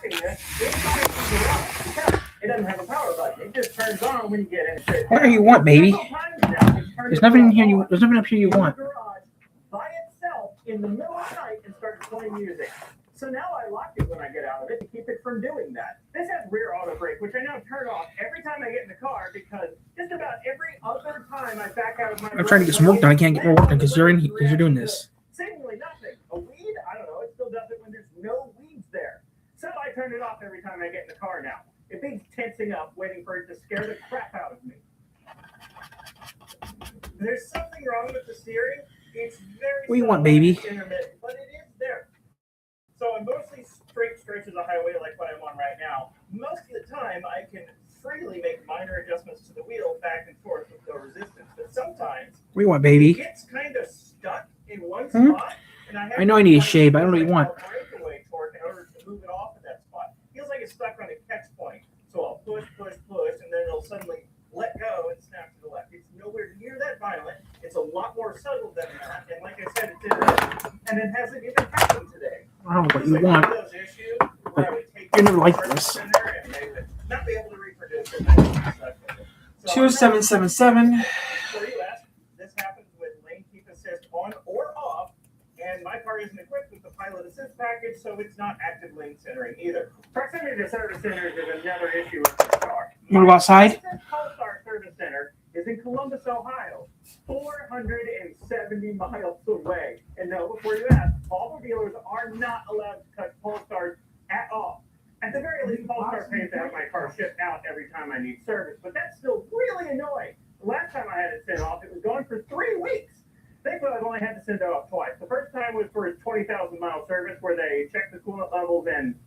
unlocking this inside the garage because it doesn't have a power button. It just turns on when you get in. Whatever you want, baby. There's nothing in here. There's nothing up here you want. By itself in the middle of the night and starts playing music. So now I lock it when I get out of it to keep it from doing that. This has rear auto brake, which I now turn off every time I get in the car because just about every other time I back out of my. I'm trying to get some work done. I can't get more work done because you're doing this. Seemingly nothing. A weed? I don't know. It still does it when there's no weeds there. So I turn it off every time I get in the car now. It means tensing up, waiting for it to scare the crap out of me. There's something wrong with the steering. It's very. What do you want, baby? Intermittent, but it is there. So on mostly straight stretches of highway like what I'm on right now, most of the time I can freely make minor adjustments to the wheel back and forth with no resistance. But sometimes What do you want, baby? it gets kind of stuck in one spot. And I know I need a shave, but I don't know what you want. Breakaway torque in order to move it off of that spot. Feels like it's stuck on a catch point. So I'll push, and then it'll suddenly let go and snap to the left. It's nowhere near that violent. It's a lot more subtle than that. And like I said, and it hasn't even happened today. I don't know what you want. You never liked this. 2777. This happens with lane keep assist on or off, and my car isn't equipped with the pilot assist package, so it's not active lane centering either. Proximity to service centers is another issue with this car. You want to go outside? Polestar Service Center is in Columbus, Ohio, 470 miles away. And no, before you ask, all the dealers are not allowed to touch Polestars at all. At the very least, Polestar pays to have my car shipped out every time I need service, but that's still really annoying. The last time I had it sent off, it was gone for 3 weeks. Thankfully, I've only had to send it off twice. The first time was for a 20,000-mile service where they checked the coolant levels and,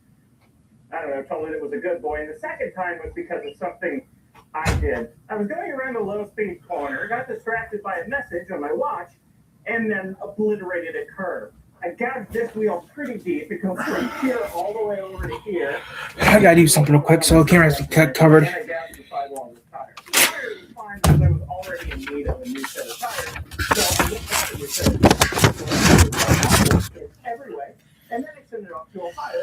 I don't know, told it it was a good boy. And the second time was because of something I did. I was going around a low-speed corner, got distracted by a message on my watch, and then obliterated a curve. I gouged this wheel pretty deep. It goes from here all the way over to here. I gotta do something real quick so the camera's covered. And I gouged the sidewall of the tire. The tire was fine because I was already in need of a new set of tires. So I looked at the set of tires every way, and then I sent it off to Ohio.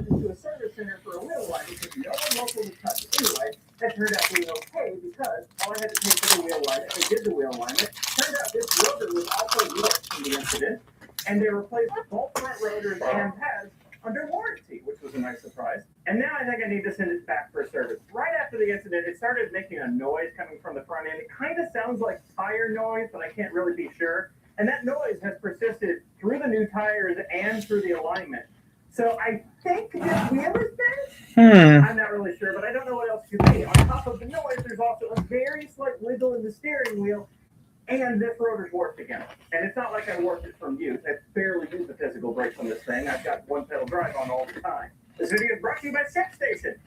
To a service center for a wheel line because no one local would touch it anyway. That turned out being okay because all I had to pay for the wheel line, I did the wheel alignment. Turned out this rotor was also warped in the incident, and they replaced both front rotors and pads under warranty, which was a nice surprise. And now I think I need to send it back for service. Right after the incident, it started making a noise coming from the front end. It kind of sounds like tire noise, but I can't really be sure. And that noise has persisted through the new tires and through the alignment. So I think this wheel is bent. I'm not really sure, but I don't know what else could be. On top of the noise, there's also a very slight wiggle in the steering wheel, and this rotor's warped again. And it's not like I warped it from use. I barely use the physical brakes on this thing. I've got one pedal drive on all the time. This video is brought to you by ShipStation.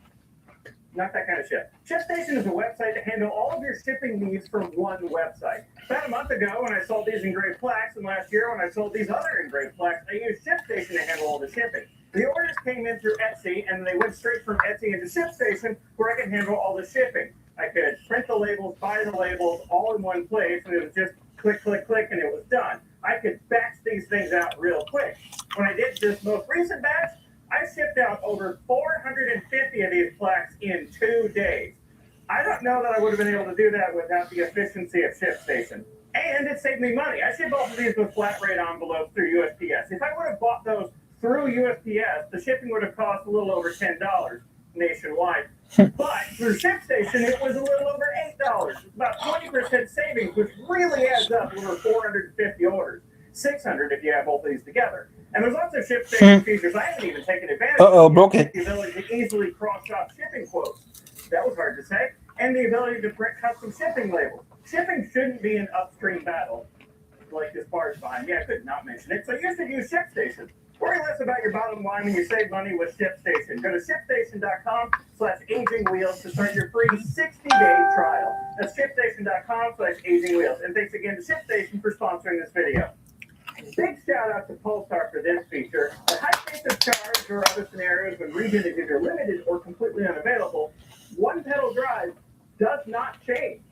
Not that kind of ship. ShipStation is a website to handle all of your shipping needs from one website. About a month ago, when I sold these engraved plaques, and last year when I sold these other engraved plaques, I used ShipStation to handle all the shipping. The orders came in through Etsy, and they went straight from Etsy into ShipStation, where I can handle all the shipping. I could print the labels, buy the labels, all in one place, and it was just click, click, click, and it was done. I could batch these things out real quick. When I did this most recent batch, I shipped out over 450 of these plaques in 2 days. I don't know that I would have been able to do that without the efficiency of ShipStation. And it saved me money. I ship both of these with flat rate envelopes through USPS. If I would have bought those through USPS, the shipping would have cost a little over $10 nationwide. But through ShipStation, it was a little over $8. About 20% savings, which really adds up over 450 orders. 600 if you have both of these together. And there's also ShipStation features I haven't even taken advantage of. Broke it. The ability to easily cross-shop shipping quotes. That was hard to say. And the ability to print custom shipping labels. Shipping shouldn't be an upstream battle like this barge buying. Yeah, I could not mention it. So you should use ShipStation. Worry less about your bottom line when you save money with ShipStation. Go to ShipStation.com/agingwheels to start your free 60-day trial. That's ShipStation.com/agingwheels. And thanks again to ShipStation for sponsoring this video. Big shout out to Polestar for this feature. The high case of charge or other scenarios when regen is either limited or completely unavailable, one pedal drive does not change.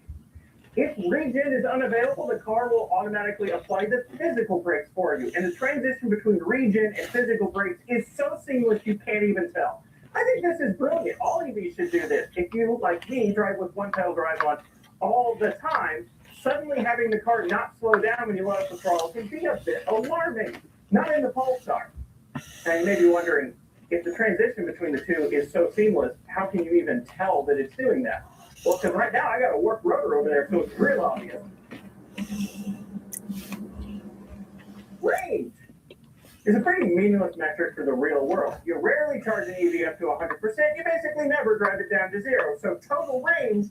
If regen is unavailable, the car will automatically apply the physical brakes for you. And the transition between regen and physical brakes is so seamless you can't even tell. I think this is brilliant. All EVs should do this. If you, like me, drive with one pedal drive on all the time, suddenly having the car not slow down when you let up the throttle can be a bit alarming. Not in the Polestar. And you may be wondering, if the transition between the two is so seamless, how can you even tell that it's doing that? Well, because right now I got a work rotor over there, so it's real obvious. Range is a pretty meaningless metric for the real world. You rarely charge an EV up to 100%. You basically never drive it down to zero. So total range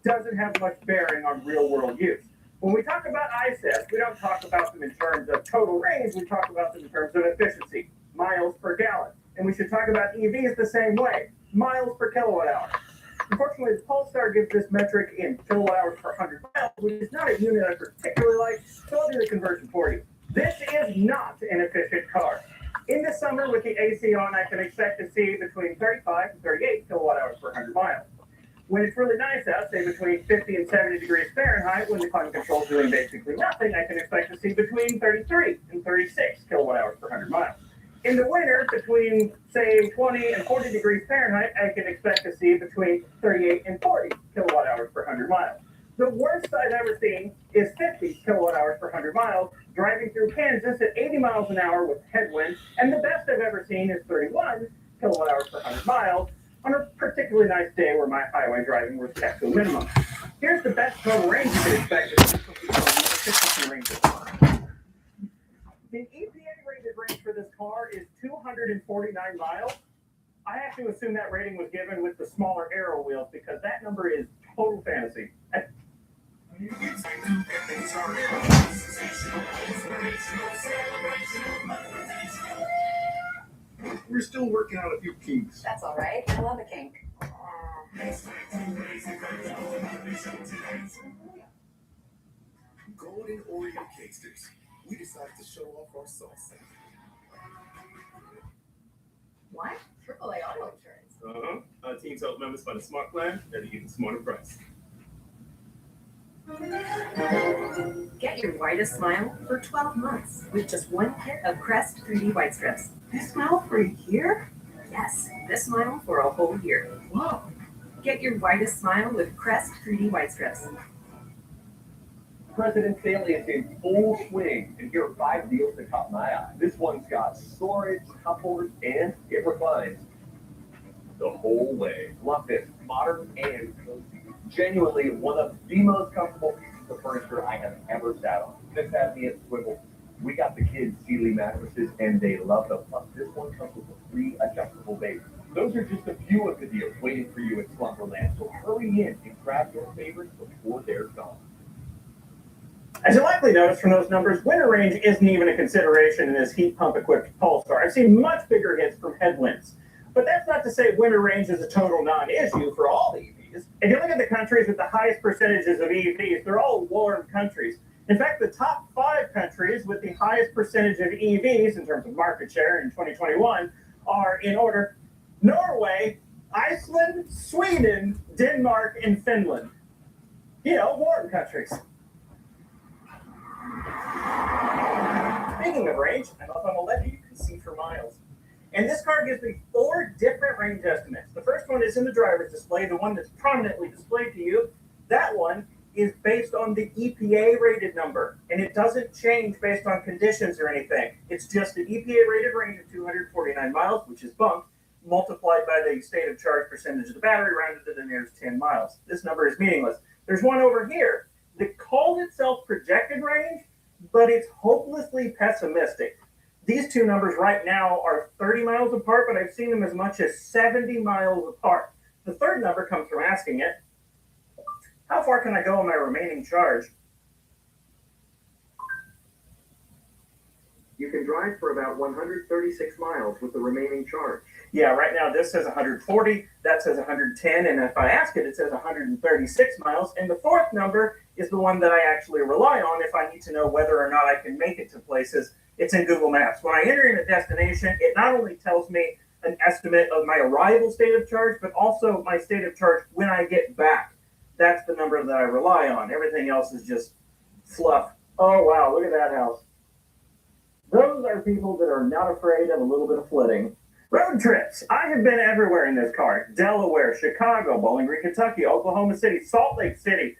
doesn't have much bearing on real world use. When we talk about ICES, we don't talk about them in terms of total range. We talk about them in terms of efficiency, miles per gallon. And we should talk about EVs the same way, miles per kilowatt hour. Unfortunately, the Polestar gives this metric in kilowatt hours per 100 miles, which is not a unit I particularly like, so I'll do the conversion for you. This is not an efficient car. In the summer, with the AC on, I can expect to see between 35 and 38 kilowatt hours per 100 miles. When it's really nice out, say between 50 and 70 degrees Fahrenheit, when the climate control is doing basically nothing, I can expect to see between 33 and 36 kilowatt hours per 100 miles. In the winter, between, say, 20 and 40 degrees Fahrenheit, I can expect to see between 38 and 40 kilowatt hours per 100 miles. The worst I've ever seen is 50 kilowatt hours per 100 miles, driving through Kansas at 80 miles an hour with headwinds, and the best I've ever seen is 31 kilowatt hours per 100 miles on a particularly nice day where my highway driving was kept to a minimum. Here's the best total range you can expect from the efficiency ranges. The EPA-rated range for this car is 249 miles. I have to assume that rating was given with the smaller aero wheels because that number is total fantasy. We're still working out a few kinks. That's all right. I love a kink. Golden Oreo Cakesters. We decided to show off our sauce. What? AAA auto insurance. Team Health members find a smart plan that you get the smarter price. Get your whitest smile for 12 months with just one hit of Crest 3D White Strips. This smile for a year? Yes, this smile for a whole year. Whoa. Get your whitest smile with Crest 3D White Strips. President Stanley is in full swing, and here are 5 deals that caught my eye. This one's got storage, cup holders, and it reclines the whole way. Love this, modern and cozy. Genuinely one of the most comfortable pieces of furniture I have ever sat on. This has me at swivel. We got the kids Sealy mattresses, and they love them. Plus, this one comes with a free adjustable base. Those are just a few of the deals waiting for you at Slumberland, so hurry in and grab your favorites before they're gone. As you likely noticed from those numbers, winter range isn't even a consideration in this heat pump equipped Polestar. I've seen much bigger hits from headwinds. But that's not to say winter range is a total non-issue for all the EVs. If you look at the countries with the highest percentages of EVs, they're all warm countries. In fact, the top 5 countries with the highest percentage of EVs in terms of market share in 2021 are in order: Norway, Iceland, Sweden, Denmark, and Finland. Warm countries. Speaking of range, I'm up on a levee you can see for miles. And this car gives me 4 different range estimates. The first one is in the driver's display, the one that's prominently displayed to you. That one is based on the EPA rated number, and it doesn't change based on conditions or anything. It's just an EPA rated range of 249 miles, which is bumped, multiplied by the state of charge percentage of the battery, rounded to the nearest 10 miles. This number is meaningless. There's one over here that calls itself projected range, but it's hopelessly pessimistic. These two numbers right now are 30 miles apart, but I've seen them as much as 70 miles apart. The third number comes from asking it, how far can I go on my remaining charge? You can drive for about 136 miles with the remaining charge. Yeah, right now this says 140, that says 110, and if I ask it, it says 136 miles. And the fourth number is the one that I actually rely on if I need to know whether or not I can make it to places. It's in Google Maps. When I enter in a destination, it not only tells me an estimate of my arrival state of charge, but also my state of charge when I get back. that's the number that I rely on. Everything else is just fluff. Oh, wow, look at that house. Those are people that are not afraid of a little bit of flooding. Road trips. I have been everywhere in this car. Delaware, Chicago, Bowling Green, Kentucky, Oklahoma City, Salt Lake City,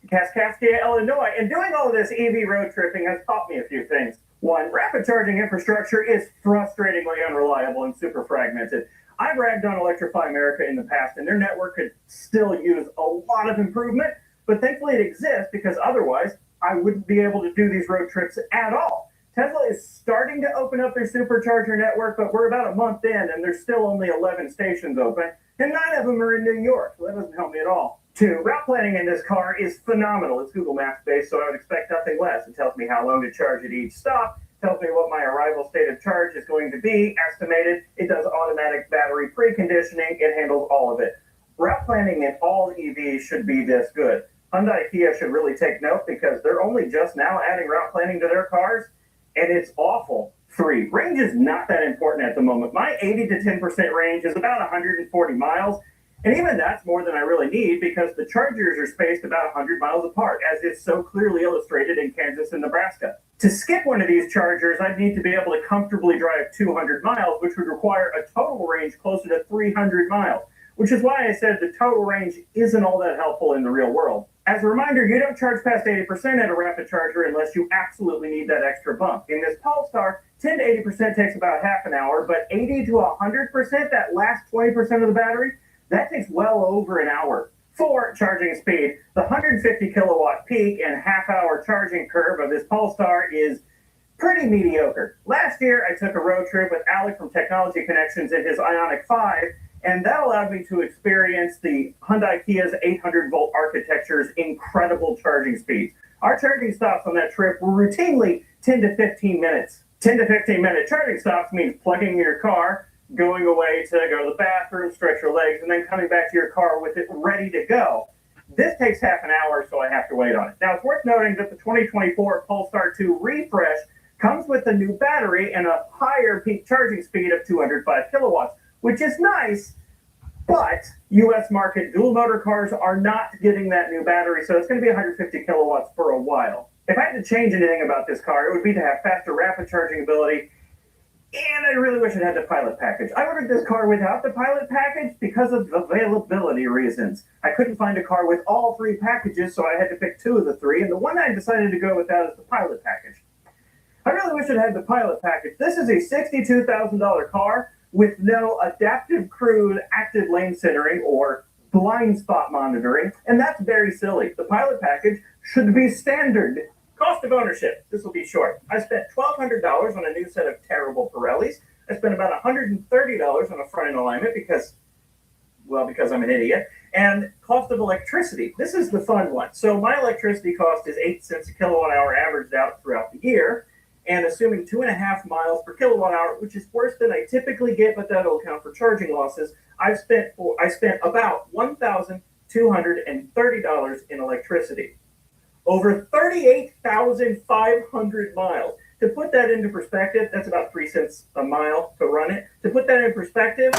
Kaskaskia, Illinois. And doing all of this EV road tripping has taught me a few things. One, rapid charging infrastructure is frustratingly unreliable and super fragmented. I've ragged on Electrify America in the past, and their network could still use a lot of improvement, but thankfully it exists because otherwise I wouldn't be able to do these road trips at all. Tesla is starting to open up their supercharger network, but we're about a month in, and there's still only 11 stations open, and 9 of them are in New York, so that doesn't help me at all. 2, route planning in this car is phenomenal. It's Google Maps based, so I would expect nothing less. It tells me how long to charge at each stop, tells me what my arrival state of charge is going to be, estimated. It does automatic battery preconditioning. It handles all of it. Route planning in all EVs should be this good. Hyundai Kia should really take note because they're only just now adding route planning to their cars, and it's awful. 3, range is not that important at the moment. My 80 to 10% range is about 140 miles, and even that's more than I really need because the chargers are spaced about 100 miles apart, as is so clearly illustrated in Kansas and Nebraska. To skip one of these chargers, I'd need to be able to comfortably drive 200 miles, which would require a total range closer to 300 miles, which is why I said the total range isn't all that helpful in the real world. As a reminder, you don't charge past 80% at a rapid charger unless you absolutely need that extra bump. In this Polestar, 10 to 80% takes about half an hour, but 80 to 100%, that last 20% of the battery, that takes well over an hour. 4, charging speed. The 150 kilowatt peak and half-hour charging curve of this Polestar is pretty mediocre. Last year, I took a road trip with Alec from Technology Connections in his Ioniq 5, and that allowed me to experience the Hyundai Kia's 800-volt architecture's incredible charging speeds. Our charging stops on that trip were routinely 10 to 15 minutes. 10 to 15-minute charging stops means plugging in your car, going away to go to the bathroom, stretch your legs, and then coming back to your car with it ready to go. This takes half an hour, so I have to wait on it. Now, it's worth noting that the 2024 Polestar 2 refresh comes with a new battery and a higher peak charging speed of 205 kilowatts, which is nice, but U.S. market dual motor cars are not getting that new battery, so it's going to be 150 kilowatts for a while. If I had to change anything about this car, it would be to have faster rapid charging ability, and I really wish it had the Pilot package. I ordered this car without the Pilot package because of availability reasons. I couldn't find a car with all 3 packages, so I had to pick 2 of the 3, and the one I decided to go without is the Pilot package. I really wish it had the Pilot package. This is a $62,000 car with no adaptive cruise active lane centering or blind spot monitoring, and that's very silly. The Pilot package should be standard. Cost of ownership. This will be short. I spent $1,200 on a new set of terrible Pirellis. I spent about $130 on a front end alignment because I'm an idiot. And cost of electricity. This is the fun one. So my electricity cost is 8 cents a kilowatt hour averaged out throughout the year. And assuming 2.5 miles per kilowatt hour, which is worse than I typically get, but that'll account for charging losses, I spent about $1,230 in electricity. Over 38,500 miles. To put that into perspective, that's about 3 cents a mile to run it. To put that in perspective,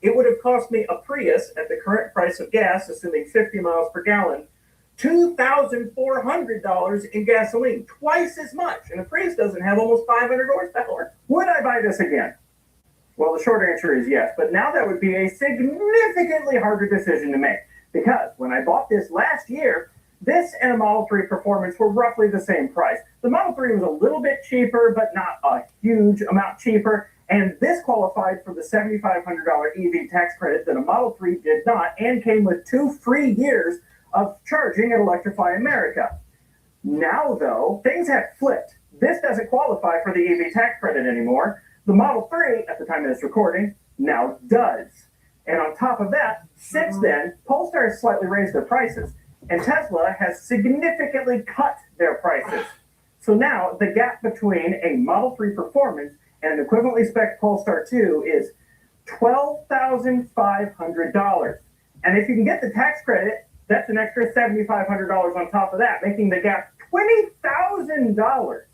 it would have cost me a Prius at the current price of gas, assuming 50 miles per gallon, $2,400 in gasoline, twice as much. And a Prius doesn't have almost 500 horsepower. Would I buy this again? Well, the short answer is yes, but now that would be a significantly harder decision to make because when I bought this last year, this and a Model 3 Performance were roughly the same price. The Model 3 was a little bit cheaper, but not a huge amount cheaper, and this qualified for the $7,500 EV tax credit that a Model 3 did not, and came with 2 free years of charging at Electrify America. Now, though, things have flipped. This doesn't qualify for the EV tax credit anymore. The Model 3, at the time of this recording, now does. And on top of that, since then, Polestar has slightly raised their prices, and Tesla has significantly cut their prices. So now the gap between a Model 3 Performance and an equivalently spec Polestar 2 is $12,500. And if you can get the tax credit, that's an extra $7,500 on top of that, making the gap $20,000.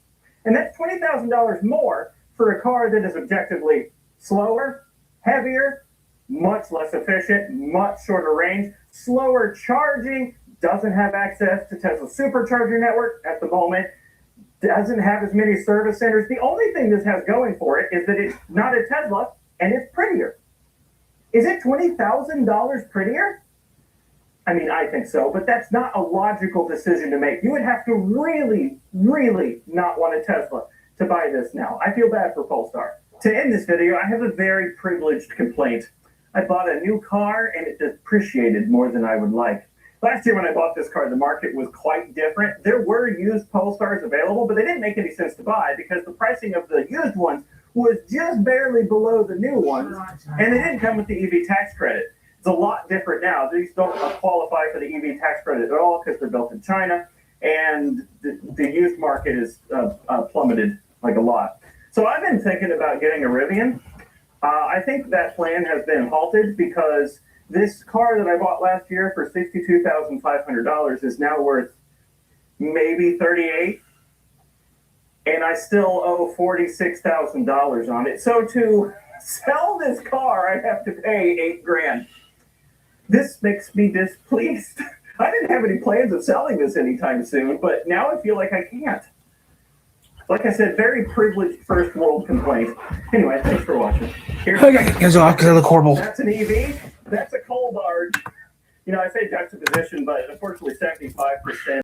And that's $20,000 more for a car that is objectively slower, heavier, much less efficient, much shorter range, slower charging, doesn't have access to Tesla's supercharger network at the moment, doesn't have as many service centers. The only thing this has going for it is that it's not a Tesla and it's prettier. Is it $20,000 prettier? I mean, I think so, but that's not a logical decision to make. You would have to really, really not want a Tesla to buy this now. I feel bad for Polestar. To end this video, I have a very privileged complaint. I bought a new car and it depreciated more than I would like. Last year when I bought this car, the market was quite different. There were used Polestars available, but they didn't make any sense to buy because the pricing of the used ones was just barely below the new ones, and they didn't come with the EV tax credit. It's a lot different now. These don't qualify for the EV tax credit at all because they're built in China, and the used market is plummeted like a lot. So I've been thinking about getting a Rivian. I think that plan has been halted because this car that I bought last year for $62,500 is now worth maybe $38,000, and I still owe $46,000 on it. So to sell this car, I have to pay $8,000. This makes me displeased. I didn't have any plans of selling this anytime soon, but now I feel like I can't. Like I said, very privileged first world complaint. Anyway, thanks for watching. Okay, goes off because I look horrible. That's an EV. That's a coal barge. You know, I say juxtaposition, but unfortunately 75%